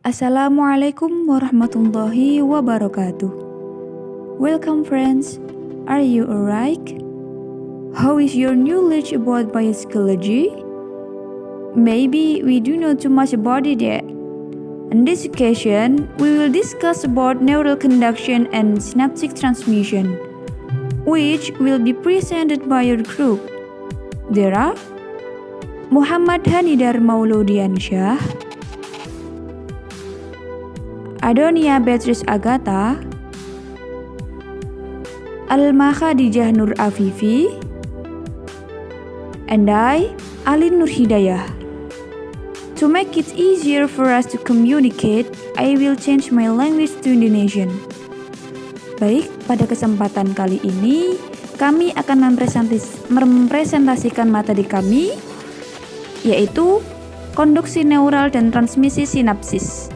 Assalamualaikum warahmatullahi wabarakatuh. Welcome friends, are you alright? How is your knowledge about biopsychology? Maybe we do know too much about it yet. In this occasion, we will discuss about neural conduction and synaptic transmission, which will be presented by your group. There are Muhammad Hanidar Mauludiansyah, Adonia Beatrice Agatha, Alma Khadijah Nur Afifi, and I, Alin Nur Hidayah. To make it easier for us to communicate, I will change my language to Indonesian. Baik, pada kesempatan kali ini, kami akan mempresentasikan materi kami, yaitu konduksi neural dan transmisi sinapsis.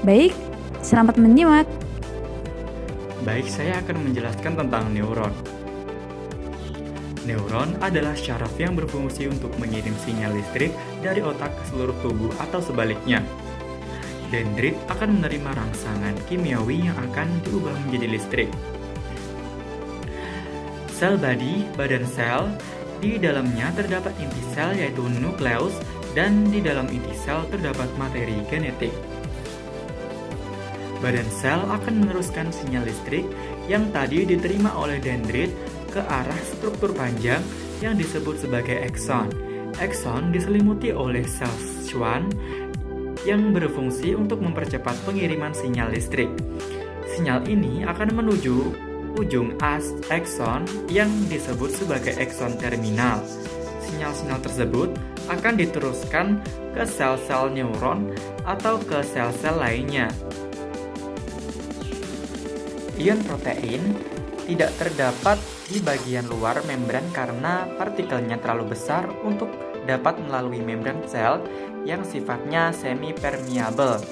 Baik, selamat menyimak. Baik, saya akan menjelaskan tentang neuron. Neuron adalah syaraf yang berfungsi untuk mengirim sinyal listrik dari otak ke seluruh tubuh atau sebaliknya. Dendrit akan menerima rangsangan kimiawi yang akan diubah menjadi listrik. Sel body, badan sel, di dalamnya terdapat inti sel yaitu nukleus, dan di dalam inti sel terdapat materi genetik. Badan sel akan meneruskan sinyal listrik yang tadi diterima oleh dendrit ke arah struktur panjang yang disebut sebagai akson. Akson diselimuti oleh sel Schwann yang berfungsi untuk mempercepat pengiriman sinyal listrik. Sinyal ini akan menuju ujung akson yang disebut sebagai akson terminal. Sinyal-sinyal tersebut akan diteruskan ke sel-sel neuron atau ke sel-sel lainnya. Ion protein tidak terdapat di bagian luar membran karena partikelnya terlalu besar untuk dapat melalui membran sel yang sifatnya semi-permeable,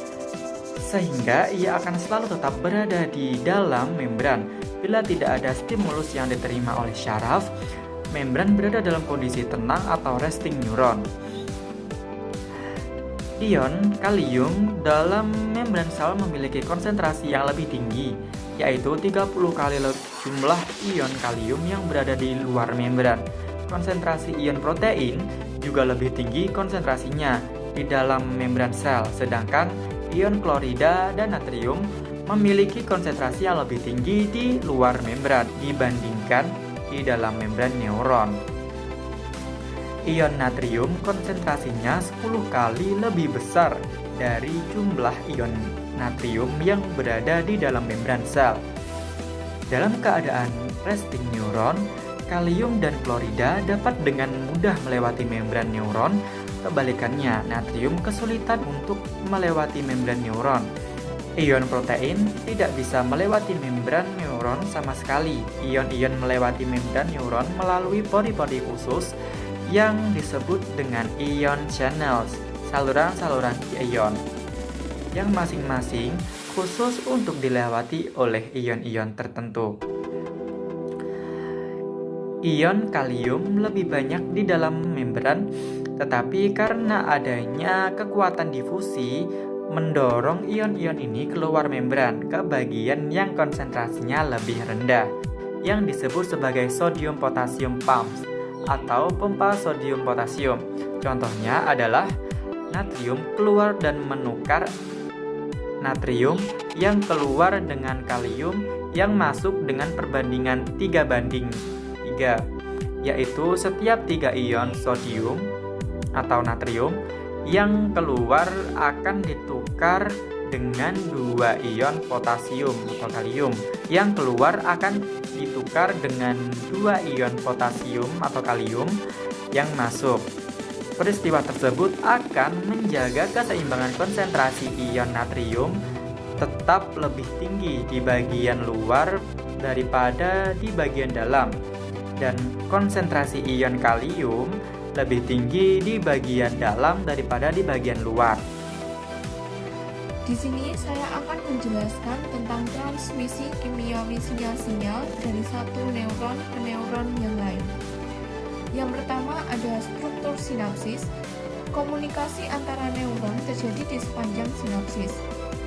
sehingga ia akan selalu tetap berada di dalam membran. Bila tidak ada stimulus yang diterima oleh syaraf, membran berada dalam kondisi tenang atau resting neuron. Ion kalium dalam membran sel memiliki konsentrasi yang lebih tinggi, yaitu 30 kali jumlah ion kalium yang berada di luar membran. Konsentrasi ion protein juga lebih tinggi konsentrasinya di dalam membran sel, sedangkan ion klorida dan natrium memiliki konsentrasi yang lebih tinggi di luar membran dibandingkan di dalam membran neuron. Ion natrium konsentrasinya 10 kali lebih besar dari jumlah ion natrium yang berada di dalam membran sel. Dalam keadaan resting neuron, kalium dan klorida dapat dengan mudah melewati membran neuron. Kebalikannya, natrium kesulitan untuk melewati membran neuron. Ion protein tidak bisa melewati membran neuron sama sekali. Ion-ion melewati membran neuron melalui pori-pori khusus yang disebut dengan ion channels, saluran-saluran ion, yang masing-masing khusus untuk dilewati oleh ion-ion tertentu. Ion kalium lebih banyak di dalam membran, tetapi karena adanya kekuatan difusi mendorong ion-ion ini keluar membran ke bagian yang konsentrasinya lebih rendah, yang disebut sebagai sodium potassium pumps atau pompa sodium potasium. Contohnya adalah natrium keluar dan menukar natrium yang keluar dengan kalium yang masuk dengan perbandingan 3:3, yaitu setiap 3 ion sodium atau natrium yang keluar akan ditukar dengan 2 ion potasium atau kalium yang keluar akan ditukar dengan 2 ion potasium atau kalium yang masuk. Peristiwa tersebut akan menjaga keseimbangan konsentrasi ion natrium tetap lebih tinggi di bagian luar daripada di bagian dalam, dan konsentrasi ion kalium lebih tinggi di bagian dalam daripada di bagian luar. Di sini saya akan menjelaskan tentang transmisi kimiawi sinyal-sinyal dari satu neuron ke neuron yang lain. Yang pertama ada struktur sinapsis. Komunikasi antara neuron terjadi di sepanjang sinapsis.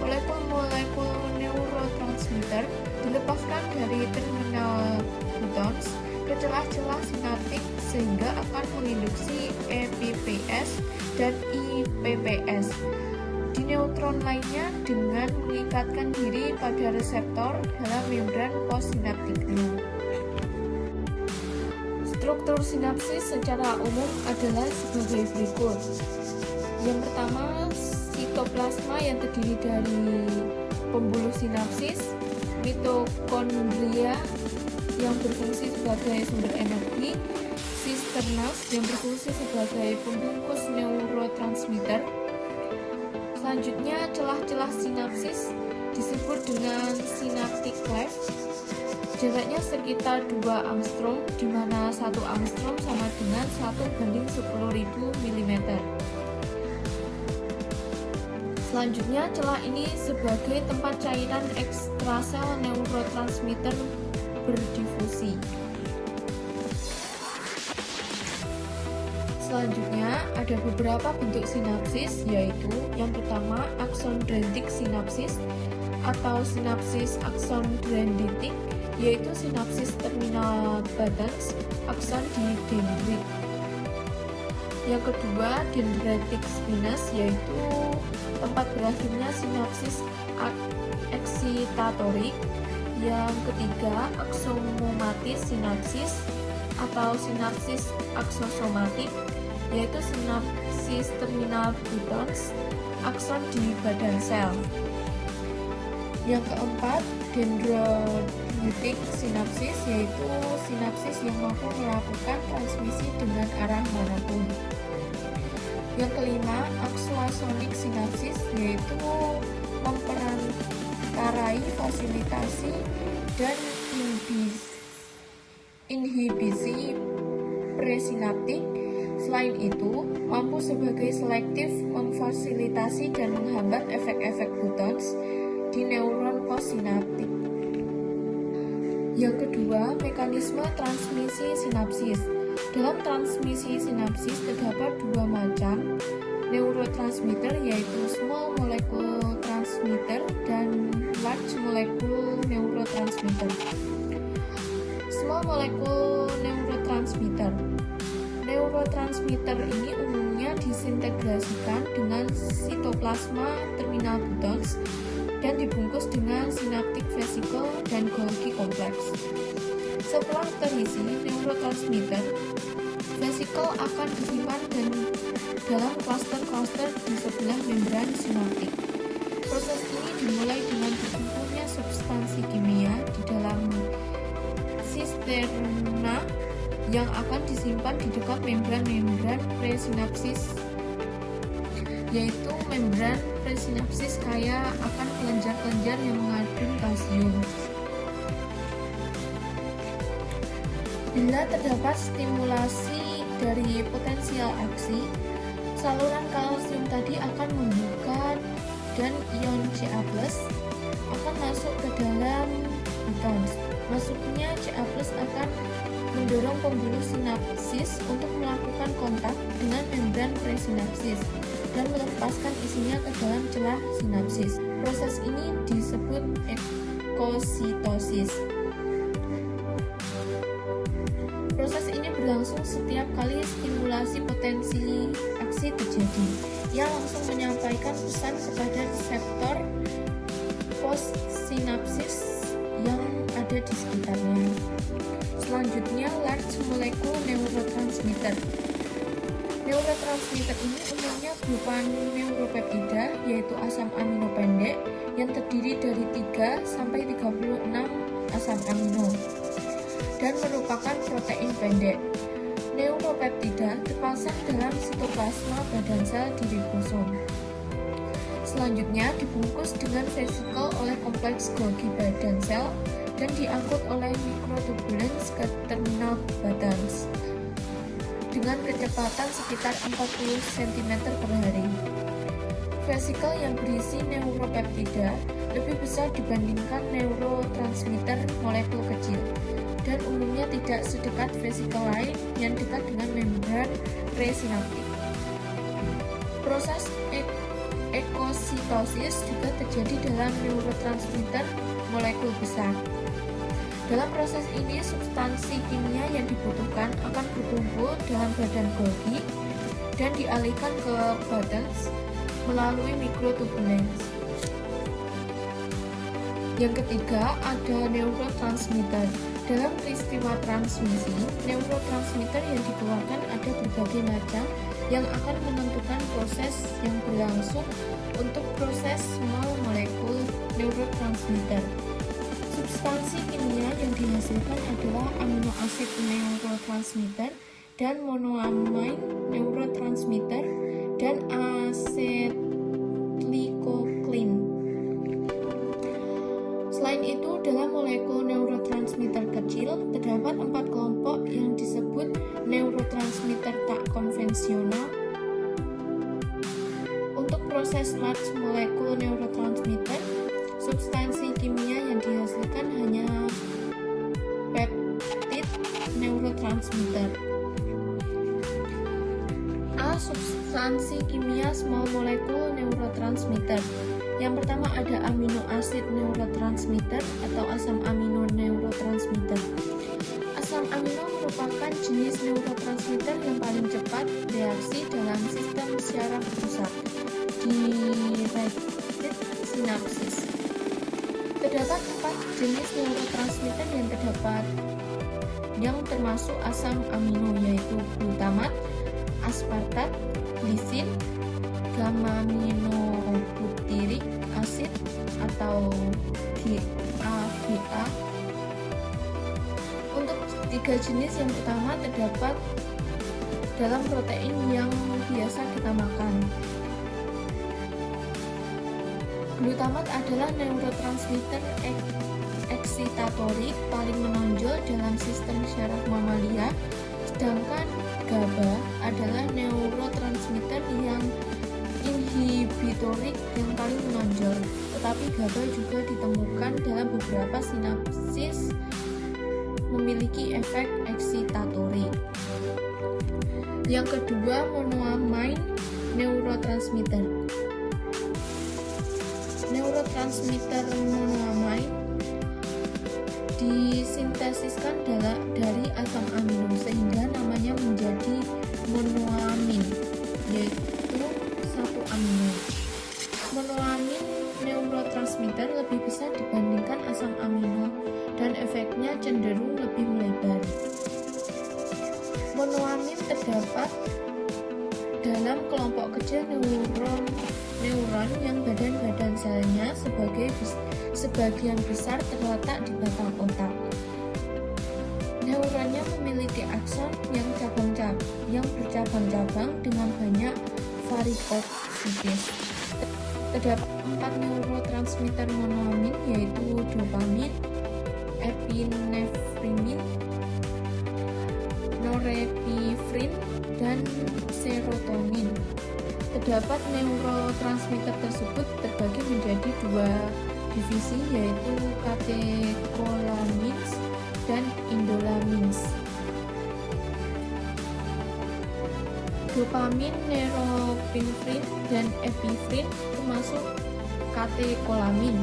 Molekul-molekul neurotransmitter dilepaskan dari terminal photons ke celah-celah sinaptik sehingga akan menginduksi EPPS dan IPPS di neutron lainnya dengan mengikatkan diri pada reseptor dalam membran postsinaptiknya. Struktur sinapsis secara umum adalah sebagai berikut. Yang pertama, sitoplasma yang terdiri dari pembuluh sinapsis, mitokondria yang berfungsi sebagai sumber energi, sisternas yang berfungsi sebagai pembungkus neurotransmitter. Selanjutnya, celah-celah sinapsis disebut dengan synaptic cleft. Jaraknya sekitar 2 angstrom, di mana 1 angstrom sama dengan 1/10.000 mm. Selanjutnya, celah ini sebagai tempat cairan ekstrasel neurotransmitter berdifusi. Selanjutnya, ada beberapa bentuk sinapsis, yaitu yang pertama axon-dendritic sinapsis atau sinapsis axon-dendritic, yaitu sinapsis terminal badans akson di dendrit. Yang kedua, dendritic spinous, yaitu tempat berakhirnya sinapsis eksitatorik. Yang ketiga, aksomomatis sinapsis atau sinapsis aksosomatik, yaitu sinapsis terminal photons akson di badan sel. Yang keempat, dendritic sinapsis, yaitu sinapsis yang mampu melakukan transmisi dengan arah manapun. Yang kelima, aksoasonik sinapsis, yaitu memperantarai fasilitasi dan inhibisi presinaptik. Selain itu, mampu sebagai selektif memfasilitasi dan menghambat efek-efek photons di neuron postsinaptik. Yang kedua, mekanisme transmisi sinapsis. Dalam transmisi sinapsis terdapat 2 macam neurotransmitter, yaitu small molecule transmitter dan large molecule neurotransmitter. Small molecule neurotransmitter. Neurotransmitter ini umumnya disintegrasikan dengan sitoplasma terminal photons dan dibungkus dengan synaptic vesicle dan Golgi kompleks. Setelah terisi neurotransmitter, vesicle akan disimpan dalam klaster-klaster di sebelah membran sinaptik. Proses ini dimulai dengan berkumpulnya substansi kimia di dalam sisterna yang akan disimpan di dekat membran presinapsis, yaitu membran presinapsis kaya akan kelenjar-kelenjar yang mengandung kalsium. Bila terdapat stimulasi dari potensial aksi, saluran kalsium tadi akan membuka dan ion Ca+ akan masuk ke dalam photons. Masuknya Ca+ akan mendorong pembuluh sinapsis untuk melakukan kontak dengan membran presinapsis dan melepaskan isinya ke dalam celah sinapsis. Proses ini disebut ekositosis. Proses ini berlangsung setiap kali stimulasi potensi aksi terjadi, yang langsung menyampaikan pesan kepada reseptor postsinapsis yang ada di sekitarnya. Selanjutnya, large molecule neurotransmitter. Neurotransmitter ini umumnya berupa neuropeptida, yaitu asam amino pendek yang terdiri dari 3 sampai 36 asam amino dan merupakan protein pendek. Neuropeptida terpasang dalam sitoplasma badan sel di ribosom. Selanjutnya dibungkus dengan vesicle oleh kompleks Golgi badan sel dan diangkut oleh mikrotubulans ke terminal badans dengan kecepatan sekitar 40 cm per hari. Vesicle yang berisi neuropeptida lebih besar dibandingkan neurotransmitter molekul kecil dan umumnya tidak sedekat vesicle lain yang dekat dengan membran presinaptik. Proses ekositosis juga terjadi dalam neurotransmitter molekul besar. Dalam proses ini, substansi kimia yang dibutuhkan akan berkumpul dalam badan Golgi dan dialihkan ke buttons melalui mikroturbulence. Yang ketiga, ada neurotransmitter. Dalam peristiwa transmisi, neurotransmitter yang dikeluarkan ada berbagai macam yang akan menentukan proses yang berlangsung untuk proses small molekul neurotransmitter. Substansi kimia yang dihasilkan adalah amino asid neurotransmitter dan monoamine neurotransmitter dan acetylcholine. Selain itu, dalam molekul neurotransmitter kecil terdapat 4 kelompok yang disebut neurotransmitter tak konvensional. Untuk proses large molekul neurotransmitter, substansi kimia yang dihasilkan hanya peptide neurotransmitter. Substansi kimia small molecule neurotransmitter. Yang pertama ada amino acid neurotransmitter atau asam amino neurotransmitter. Asam amino merupakan jenis neurotransmitter yang paling cepat bereaksi dalam sistem syaraf pusat, directed synapses. Terdapat 4 jenis neurotransmitter yang termasuk asam amino, yaitu glutamat, aspartat, glisin, gamma-aminobutyric acid atau GABA. Untuk 3 jenis yang utama terdapat dalam protein yang biasa kita makan. Glutamat adalah neurotransmitter eksitatorik paling menonjol dalam sistem syaraf mamalia, sedangkan GABA adalah neurotransmitter yang inhibitorik yang paling menonjol. Tetapi GABA juga ditemukan dalam beberapa sinapsis memiliki efek eksitatorik. Yang kedua, monoamine neurotransmitter. Neurotransmitter monoamine disintesiskan dari asam amino sehingga namanya menjadi monoamin, yaitu satu amino. Monoamin neurotransmitter lebih besar dibandingkan asam amino dan efeknya cenderung lebih melebar. Monoamin terdapat dalam kelompok kecil neuron yang badan-badan selnya sebagian besar terletak di batang otak. Neuronnya memiliki akson yang bercabang-cabang dengan banyak varikositis. Terdapat 4 neurotransmitter monoamin, yaitu dopamin, epinefrin, norepinefrin, dan serotonin. Terdapat neurotransmitter tersebut terbagi menjadi 2 divisi, yaitu katekolamins dan indolamins. Dopamin, norepinefrin, dan epinefrin termasuk katekolamin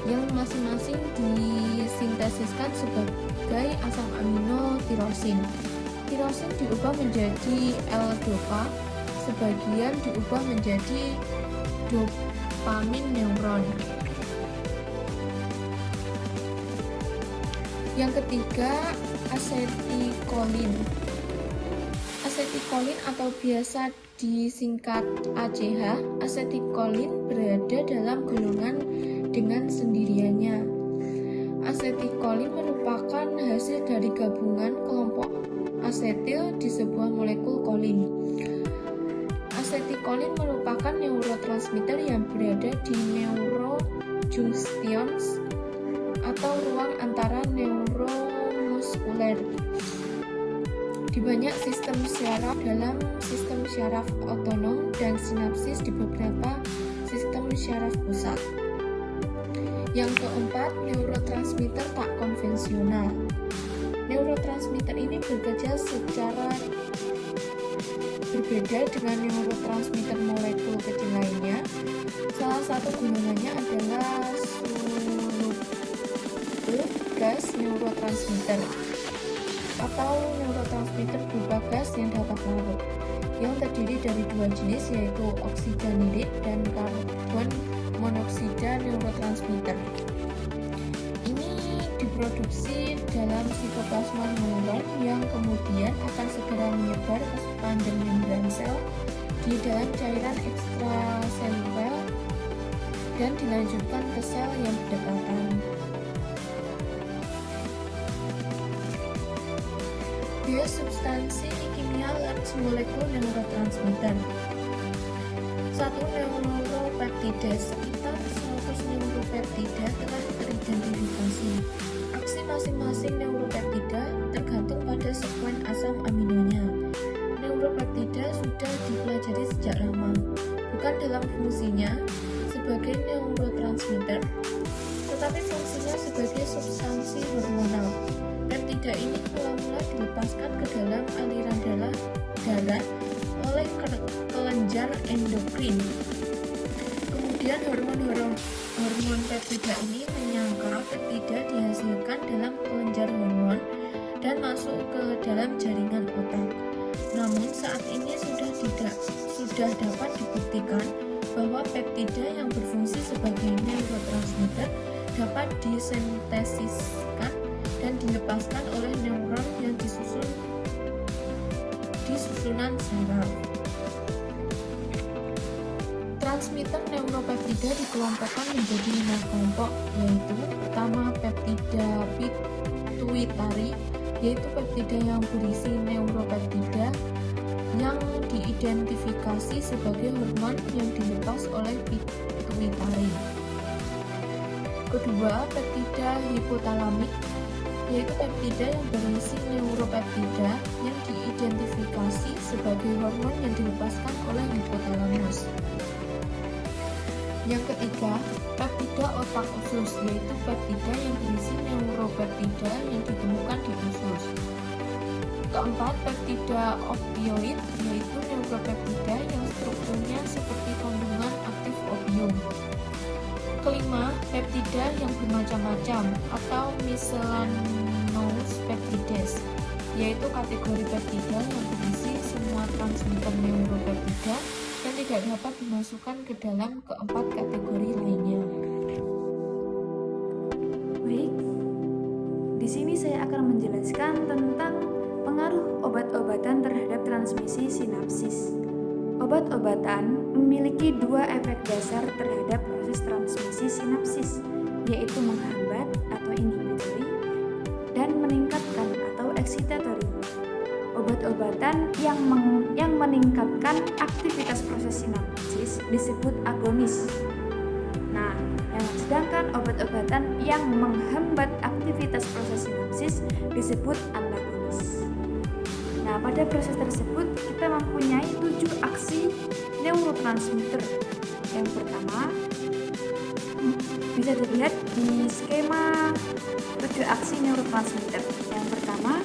yang masing-masing disintesiskan sebagai asam amino tirosin. Tirosin diubah menjadi L-dopa, sebagian diubah menjadi dopamin neuron. Yang ketiga, asetilkolin. Asetilkolin atau biasa disingkat ACH, asetilkolin berada dalam golongan dengan sendiriannya. Asetilkolin merupakan hasil dari gabungan kelompok asetil di sebuah molekul kolin. Asetilkolin merupakan neurotransmitter yang berada di neurojunctions atau ruang antara neuromuskuler di banyak sistem syaraf, dalam sistem syaraf otonom dan sinapsis di beberapa sistem syaraf pusat. Yang keempat, neurotransmitter tak konvensional. Neurotransmitter ini bekerja secara berbeda dengan neurotransmitter molekul kecil lainnya, salah satu gunanya adalah sulfur gas neurotransmitter atau neurotransmitter berupa gas yang dapat larut, yang terdiri dari dua jenis, yaitu oksidanilid dan karbon monoksida neurotransmitter. Ini diproduksi dalam sitoplasma neuron yang kemudian akan segera menyebar ke sepanjang membran sel di dalam cairan ekstraseluler dan dilanjutkan ke sel yang berdekatan. Biosubstansi kimia molekul neurotransmitter. 1. Neuropeptida. Sekitar 100 neuropeptida telah teridentifikasi. Aksi masing-masing neuropeptida tergantung pada sekuen asam aminonya. Neuropeptida sudah dipelajari sejak lama, bukan dalam fungsinya sebagai neurotransmitter, tetapi fungsinya sebagai substansi hormonal. Peptida ini mula-mula dilepaskan ke dalam aliran darah oleh kelenjar endokrin. Kemudian hormon peptida ini menyangkal peptida dihasilkan dalam kelenjar hormon dan masuk ke dalam jaringan otak. Namun saat ini sudah dapat dibuktikan bahwa peptida yang berfungsi sebagai neurotransmitter dapat disintesiskan dan dilepaskan oleh neuron yang di susunan saraf. Transmitter neuropeptida dikelompokkan menjadi 5 kelompok, yaitu pertama peptida pituitari, yaitu peptida yang berisi neuropeptida yang diidentifikasi sebagai hormon yang dilepas oleh pituitari. Kedua, peptida hipotalamik, yaitu peptida yang berisi neuropeptida yang diidentifikasi sebagai hormon yang dilepaskan oleh hipotalamus. Yang ketiga, peptida otak usus, yaitu peptida yang berisi neuropeptida yang ditemukan di usus. Keempat, peptida opioid, yaitu neuropeptida yang strukturnya seperti kandungan aktif opium. Kelima, peptida yang bermacam-macam atau miscellaneous peptides, yaitu kategori peptida yang berisi semua transmitter neuropeptida dan tidak dapat dimasukkan ke dalam keempat kategori lainnya. Baik, di sini saya akan menjelaskan tentang pengaruh obat-obatan terhadap transmisi sinapsis. Obat-obatan memiliki dua efek dasar terhadap proses transmisi sinapsis, yaitu menghambat atau inhibitory dan meningkatkan atau excitatory. Obat-obatan yang meningkatkan aktivitas proses sinapsis disebut agonis. Nah, sedangkan obat-obatan yang menghambat aktivitas proses sinapsis disebut antagonis. Nah, pada proses tersebut kita mempunyai 7 aksi neurotransmitter. Yang pertama bisa dilihat di skema 7 aksi neurotransmitter. Yang pertama,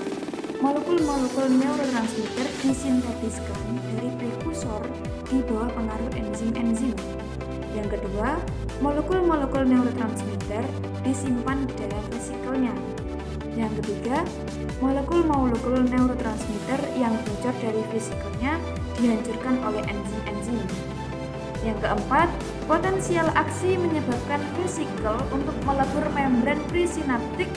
molekul-molekul neurotransmitter disintetiskan dari prekursor di bawah pengaruh enzim-enzim. Yang kedua, molekul-molekul neurotransmitter disimpan di dalam vesikelnya. Yang ketiga, molekul-molekul neurotransmitter yang bocor dari vesikelnya dihancurkan oleh enzim-enzim. Yang keempat, potensial aksi menyebabkan vesikel untuk melebur membran presinaptik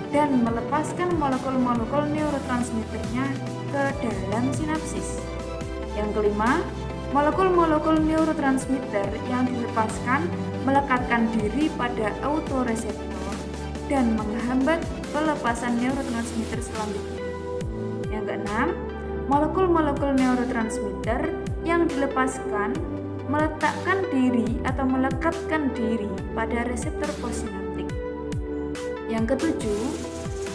dan melepaskan molekul-molekul neurotransmitternya ke dalam sinapsis. Yang kelima, molekul-molekul neurotransmitter yang dilepaskan melekatkan diri pada autoreseptor dan menghambat pelepasan neurotransmitter selanjutnya. Yang keenam, molekul-molekul neurotransmitter yang dilepaskan meletakkan diri atau melekatkan diri pada reseptor postsinaptik. Yang ketujuh,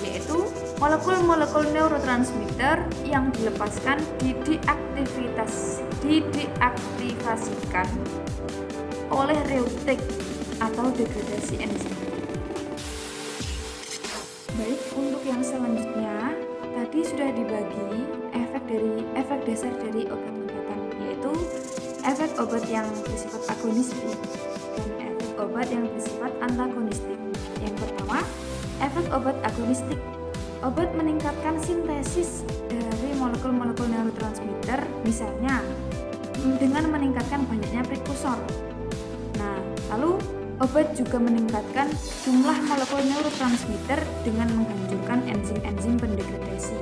yaitu molekul-molekul neurotransmitter yang dilepaskan dideaktivasikan oleh reuptake atau degradasi enzim. Baik, untuk yang selanjutnya tadi sudah dibagi efek dari efek dasar dari obat-obatan, yaitu efek obat yang bersifat agonistik dan efek obat yang bersifat antagonistik. Yang pertama, efek obat agonistik. Obat meningkatkan sintesis dari molekul-molekul neurotransmitter, misalnya dengan meningkatkan banyaknya prekursor. Nah, lalu obat juga meningkatkan jumlah molekul neurotransmitter dengan menghancurkan enzim-enzim pendegradasi.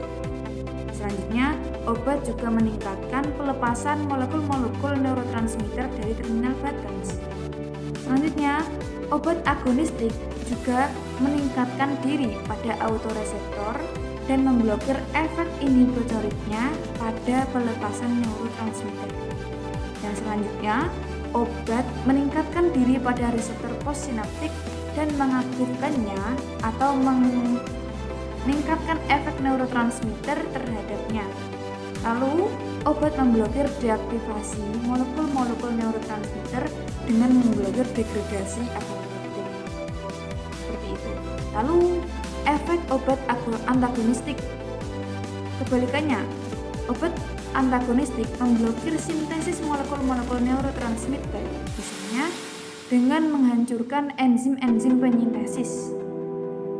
Selanjutnya, obat juga meningkatkan pelepasan molekul-molekul neurotransmitter dari terminal buttons. Selanjutnya, obat agonistik juga meningkatkan diri pada autoreseptor dan memblokir efek inhibitoriknya pada pelepasan neurotransmitter. Dan selanjutnya, obat meningkatkan diri pada reseptor postsinaptik dan mengaktifkannya atau meningkatkan efek neurotransmitter terhadapnya. Lalu, obat memblokir deaktivasi molekul-molekul neurotransmitter dengan memblokir degradasi apoptotik. Seperti itu. Lalu, efek obat antagonistik. Kebalikannya, obat antagonistik memblokir sintesis molekul-molekul neurotransmitter, misalnya dengan menghancurkan enzim-enzim penyintesis.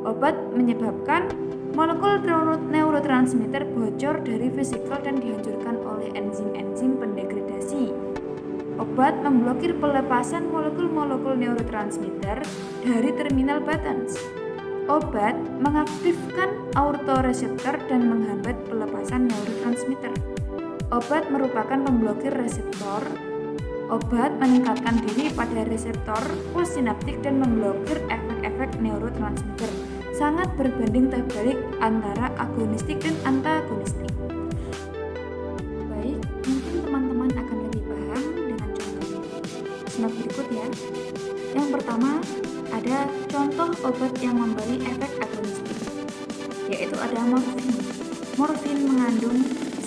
Obat menyebabkan molekul neurotransmitter bocor dari vesikel dan dihancurkan oleh enzim-enzim pendegradasi. Obat memblokir pelepasan molekul-molekul neurotransmitter dari terminal buttons. Obat mengaktifkan autoreseptor dan menghambat pelepasan neurotransmitter. Obat merupakan pemblokir reseptor. Obat meningkatkan diri pada reseptor postsinaptik dan memblokir efek-efek neurotransmitter. Sangat berbanding terbalik antara agonistik dan antagonistik. Baik, mungkin teman-teman akan lebih paham dengan contohnya. Simak berikut ya. Yang pertama, ada contoh obat yang memberi efek agonistik, yaitu ada morfin. Morfin mengandung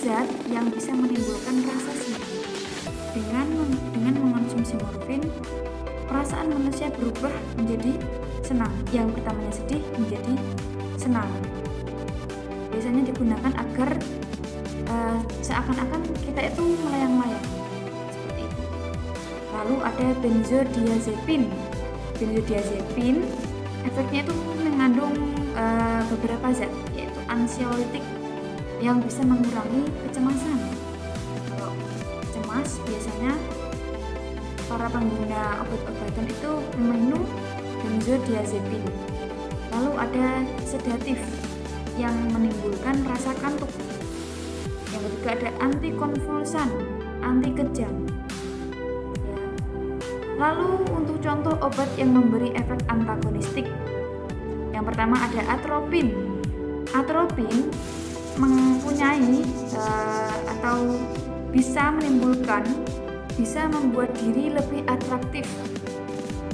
zat yang bisa menimbulkan rasa senang. Dengan mengonsumsi morfin, perasaan manusia berubah menjadi senang. Yang pertamanya sedih menjadi senang. Biasanya digunakan agar seakan-akan kita itu melayang-layang. Seperti itu. Lalu ada benzodiazepin. Benzodiazepin efeknya itu mengandung beberapa zat, yaitu ansiolitik yang bisa mengurangi kecemasan. Kalau cemas, biasanya para pengguna obat-obatan itu meminum benzodiazepin. Lalu ada sedatif yang menimbulkan rasa kantuk. Yang ketiga ada antikonvulsan, anti kejang. Lalu untuk contoh obat yang memberi efek antagonistik, yang pertama ada atropin. Atropin mempunyai atau bisa membuat diri lebih atraktif,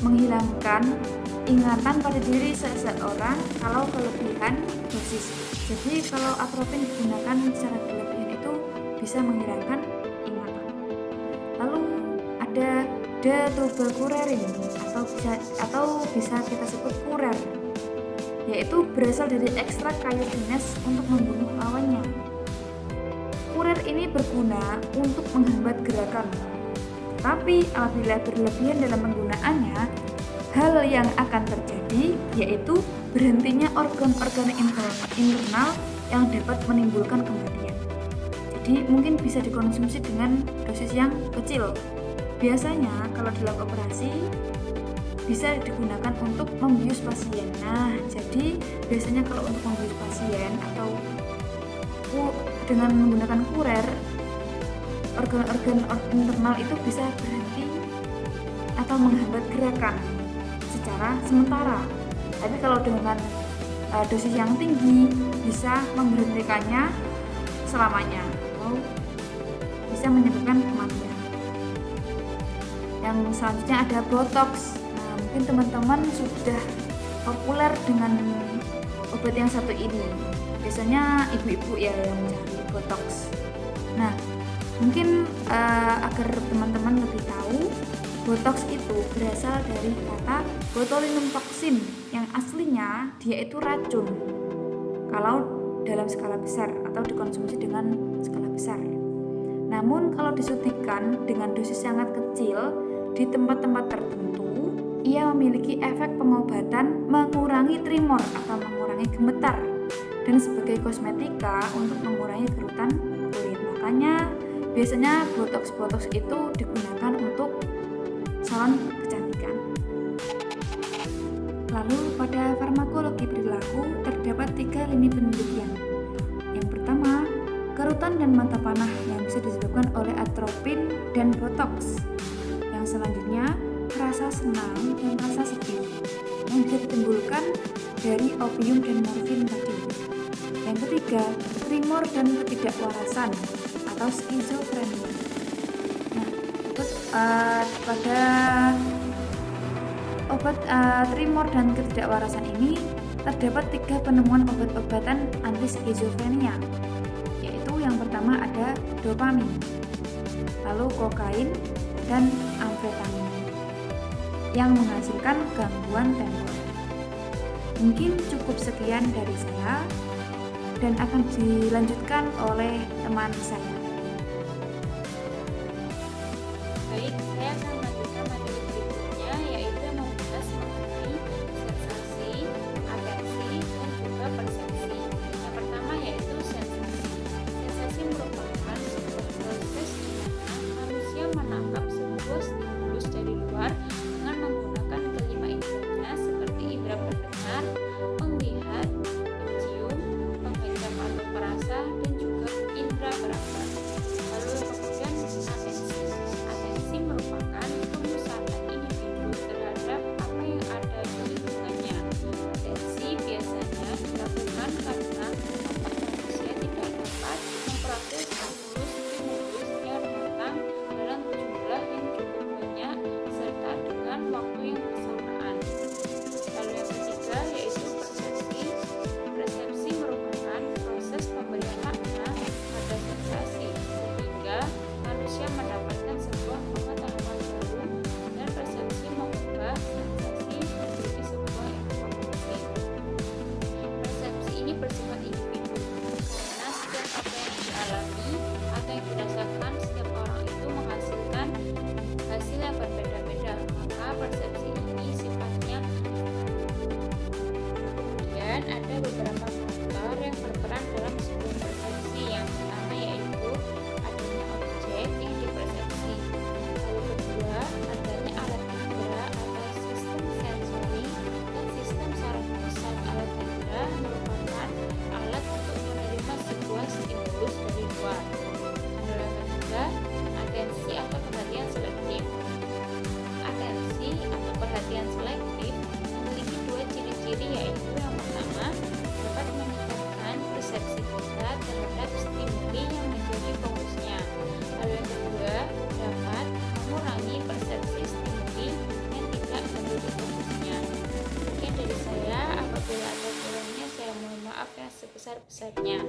menghilangkan ingatan pada diri seseorang kalau kelebihan dosis. Jadi kalau atropin digunakan secara berlebihan itu bisa menghilangkan ingatan. Lalu ada datubakurerin atau bisa kita sebut kurer, yaitu berasal dari ekstrak kayu dinas untuk membunuh lawannya. Kurer ini berguna untuk menghambat gerakan, tapi apabila berlebihan dalam penggunaannya, hal yang akan terjadi yaitu berhentinya organ-organ internal yang dapat menimbulkan kematian. Jadi mungkin bisa dikonsumsi dengan dosis yang kecil. Biasanya kalau dalam operasi bisa digunakan untuk membius pasien. Nah, jadi biasanya kalau untuk membius pasien atau dengan menggunakan kurer, organ-organ internal itu bisa berhenti atau menghambat gerakan secara sementara. Tapi kalau dengan dosis yang tinggi bisa memberhentikannya selamanya atau bisa menyebabkan kematian. Yang selanjutnya ada botox. Nah, mungkin teman-teman sudah populer dengan obat yang satu ini. Biasanya ibu-ibu ya yang mencari botox. Nah, mungkin agar teman-teman lebih tahu, botox itu berasal dari kata botulinum toksin yang aslinya dia itu racun kalau dalam skala besar atau dikonsumsi dengan skala besar. Namun kalau disuntikkan dengan dosis sangat kecil di tempat-tempat tertentu, ia memiliki efek pengobatan mengurangi tremor atau mengurangi gemetar dan sebagai kosmetika untuk mengurangi kerutan kulit. Makanya biasanya botox itu digunakan untuk salon kecantikan. Lalu pada farmakologi perilaku terdapat 3 lini penelitian. Yang pertama, kerutan dan mata panah yang bisa disebabkan oleh atropin dan botox. Yang selanjutnya, rasa senang dan rasa sedih yang bisa ditimbulkan dari opium dan morfin tadi. Yang ketiga, tremor dan ketidakwarasan atau skizofrenia. Pada obat tremor dan ketidakwarasan ini terdapat 3 penemuan obat-obatan anti skizofrenia, yaitu yang pertama ada dopamin, lalu kokain dan amfetamin yang menghasilkan gangguan temporer. Mungkin cukup sekian dari saya dan akan dilanjutkan oleh teman saya. Baik, saya akan melanjutkan materi berikutnya, yaitu yang membahas mengenai sensasi, atensi, dan juga persepsi. Yang pertama yaitu sensasi. Sensasi merupakan sebuah proses di mana manusia menangkap sebuah stimulus dari luar dengan menggunakan kelima inderanya seperti indera pendengar, melihat, mencium, menghadap atau perasa, dan juga indera peraba. Lalu kemudian atensi. Atensi merupakan pemusatan individu terhadap apa yang ada di lingkungannya. Atensi biasanya dilakukan karena otak manusia tidak dapat memproses stimulus yang datang dalam jumlah yang cukup banyak serta dengan waktu yang bersamaan. Lalu yang ketiga yaitu persepsi. Persepsi merupakan proses pemberian makna pada sensasi sehingga manusia mendapatkan sebuah pengetahuan baru, dan persepsi mengubah sensasi menjadi sebuah informasi. Persepsi ini bersifat individu karena setiap apa yang dialami atau yang dirasakan setiap orang itu menghasilkan hasil yang berbeda-beda, maka persepsi ini sifatnya. Kemudian ada beberapa faktor yang berperan dalam sebuah persepsi. Yang pertama yaitu adanya objek yang dipersepsi. Lalu kedua, adanya alat indera atau sistem sensori dan sistem saraf pusat. Alat indera merupakan alat untuk menerima sebuah stimulus dari luar. Lalu yang ketiga, atensi atau perhatian selektif. Atensi atau perhatian selektif memiliki 2 ciri-ciri, yaitu yang pertama dapat meningkatkan persepsi kita terhadap stimuli yang menjadi fokusnya. Lalu yang kedua dapat mengurangi persepsi stimuli yang tidak menjadi fokusnya. Sekian dari saya, apabila ada kurangnya saya mohon maaf yang sebesar-besarnya.